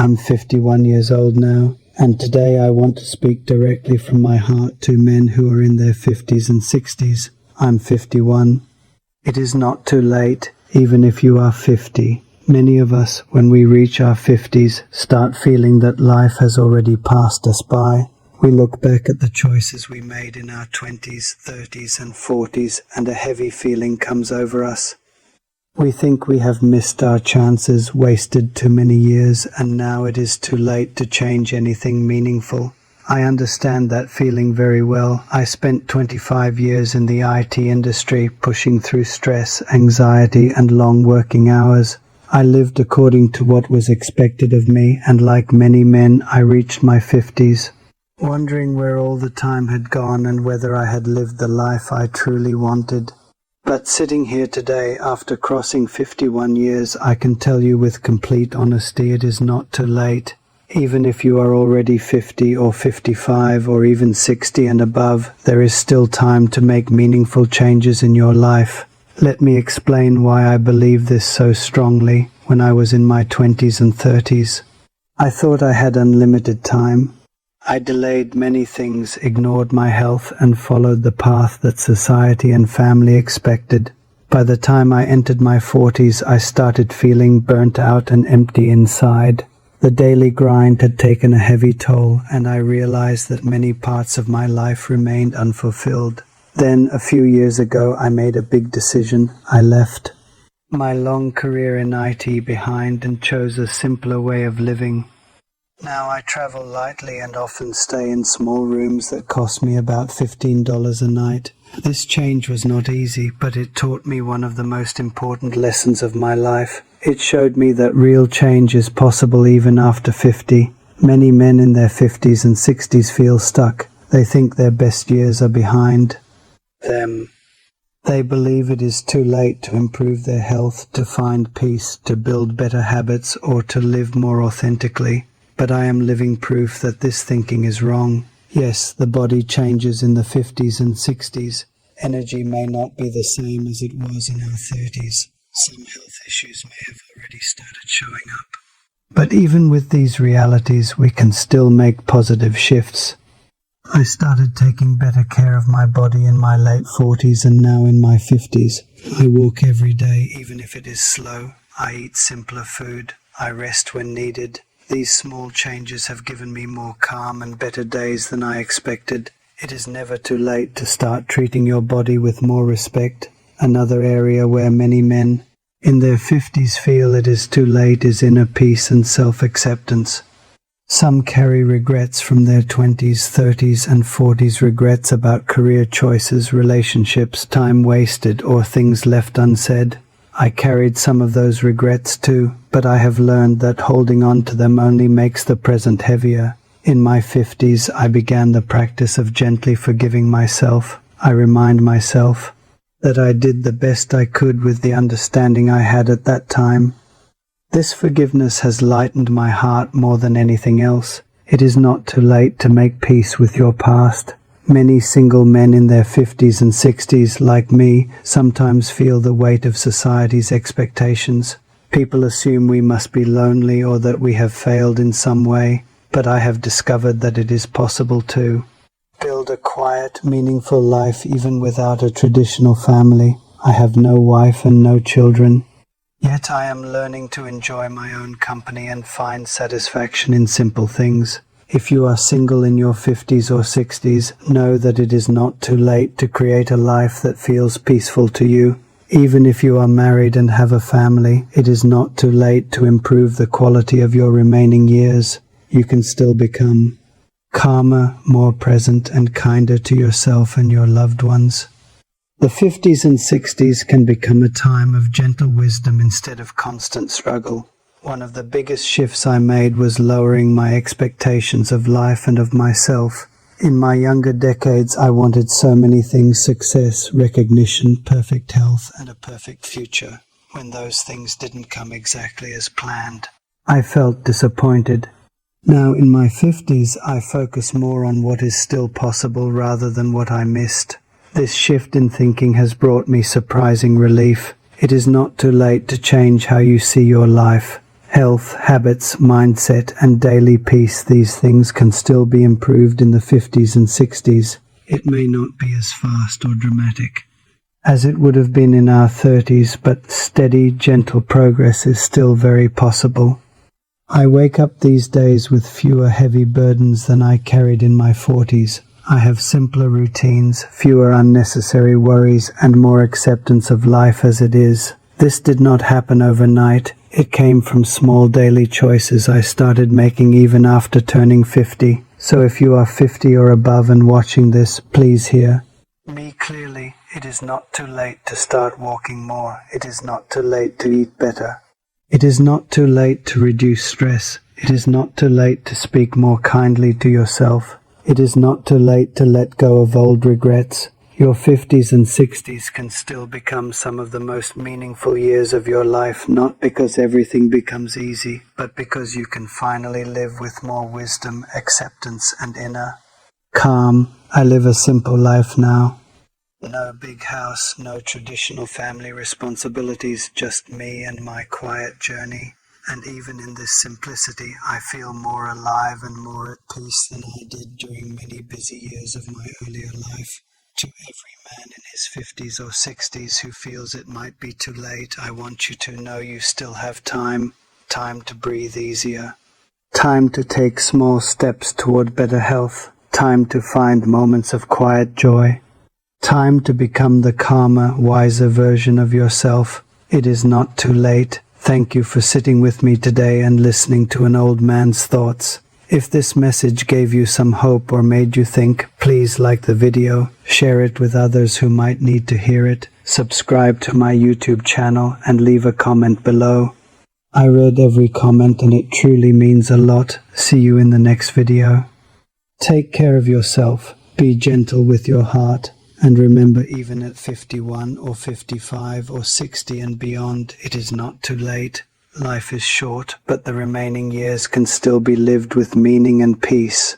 I'm 51 years old now, and today I want to speak directly from my heart to men who are in their 50s and 60s. I'm 51. It is not too late, even if you are 50. Many of us, when we reach our 50s, start feeling that life has already passed us by. We look back at the choices we made in our 20s, 30s and 40s, and a heavy feeling comes over us. We think we have missed our chances, wasted too many years, and now it is too late to change anything meaningful. I understand that feeling very well. I spent 25 years in the IT industry, pushing through stress, anxiety, and long working hours. I lived according to what was expected of me, and like many men, I reached my 50s, wondering where all the time had gone and whether I had lived the life I truly wanted. But sitting here today, after crossing 51 years, I can tell you with complete honesty it is not too late. Even if you are already 50 or 55 or even 60 and above, there is still time to make meaningful changes in your life. Let me explain why I believe this so strongly. When I was in my 20s and 30s, I thought I had unlimited time. I delayed many things, ignored my health, and followed the path that society and family expected. By the time I entered my 40s, I started feeling burnt out and empty inside. The daily grind had taken a heavy toll, and I realized that many parts of my life remained unfulfilled. Then, a few years ago, I made a big decision. I left my long career in IT behind and chose a simpler way of living. Now I travel lightly and often stay in small rooms that cost me about $15 a night. This change was not easy, but it taught me one of the most important lessons of my life. It showed me that real change is possible even after 50. Many men in their 50s and 60s feel stuck. They think their best years are behind them. They believe it is too late to improve their health, to find peace, to build better habits, or to live more authentically. But I am living proof that this thinking is wrong. Yes, the body changes in the 50s and 60s. Energy may not be the same as it was in our 30s. Some health issues may have already started showing up. But even with these realities, we can still make positive shifts. I started taking better care of my body in my late 40s and now in my 50s. I walk every day, even if it is slow. I eat simpler food. I rest when needed. These small changes have given me more calm and better days than I expected. It is never too late to start treating your body with more respect. Another area where many men in their 50s feel it is too late is inner peace and self-acceptance. Some carry regrets from their 20s, 30s and 40s, regrets about career choices, relationships, time wasted, or things left unsaid. I carried some of those regrets too, but I have learned that holding on to them only makes the present heavier. In my 50s, I began the practice of gently forgiving myself. I remind myself that I did the best I could with the understanding I had at that time. This forgiveness has lightened my heart more than anything else. It is not too late to make peace with your past. Many single men in their 50s and 60s, like me, sometimes feel the weight of society's expectations. People assume we must be lonely or that we have failed in some way, but I have discovered that it is possible to build a quiet, meaningful life even without a traditional family. I have no wife and no children. Yet I am learning to enjoy my own company and find satisfaction in simple things. If you are single in your 50s or 60s, know that it is not too late to create a life that feels peaceful to you. Even if you are married and have a family, it is not too late to improve the quality of your remaining years. You can still become calmer, more present, and kinder to yourself and your loved ones. The 50s and 60s can become a time of gentle wisdom instead of constant struggle. One of the biggest shifts I made was lowering my expectations of life and of myself. In my younger decades, I wanted so many things: success, recognition, perfect health, and a perfect future. When those things didn't come exactly as planned, I felt disappointed. Now, in my 50s, I focus more on what is still possible rather than what I missed. This shift in thinking has brought me surprising relief. It is not too late to change how you see your life. health, habits, mindset, and daily peace. These things can still be improved in the 50s and 60s. It may not be as fast or dramatic as it would have been in our 30s, but steady, gentle progress is still very possible. I wake up these days with fewer heavy burdens than I carried in my 40s. I have simpler routines, fewer unnecessary worries, and more acceptance of life as it is. This did not happen overnight. It came from small daily choices I started making even after turning 50. So if you are 50 or above and watching this, please hear me clearly. It is not too late to start walking more. It is not too late to eat better. It is not too late to reduce stress. It is not too late to speak more kindly to yourself. It is not too late to let go of old regrets. Your 50s and 60s can still become some of the most meaningful years of your life, not because everything becomes easy, but because you can finally live with more wisdom, acceptance, and inner calm. I live a simple life now. No big house, no traditional family responsibilities, just me and my quiet journey. And even in this simplicity, I feel more alive and more at peace than I did during many busy years of my earlier life. To every man in his 50s or 60s who feels it might be too late, I want you to know you still have time. Time to breathe easier. Time to take small steps toward better health. Time to find moments of quiet joy. Time to become the calmer, wiser version of yourself. It is not too late. Thank you for sitting with me today and listening to an old man's thoughts. If this message gave you some hope or made you think, please like the video, share it with others who might need to hear it, subscribe to my YouTube channel, and leave a comment below. I read every comment and it truly means a lot. See you in the next video. Take care of yourself. Be gentle with your heart. And remember, even at 51 or 55 or 60 and beyond, it is not too late. Life is short, but the remaining years can still be lived with meaning and peace.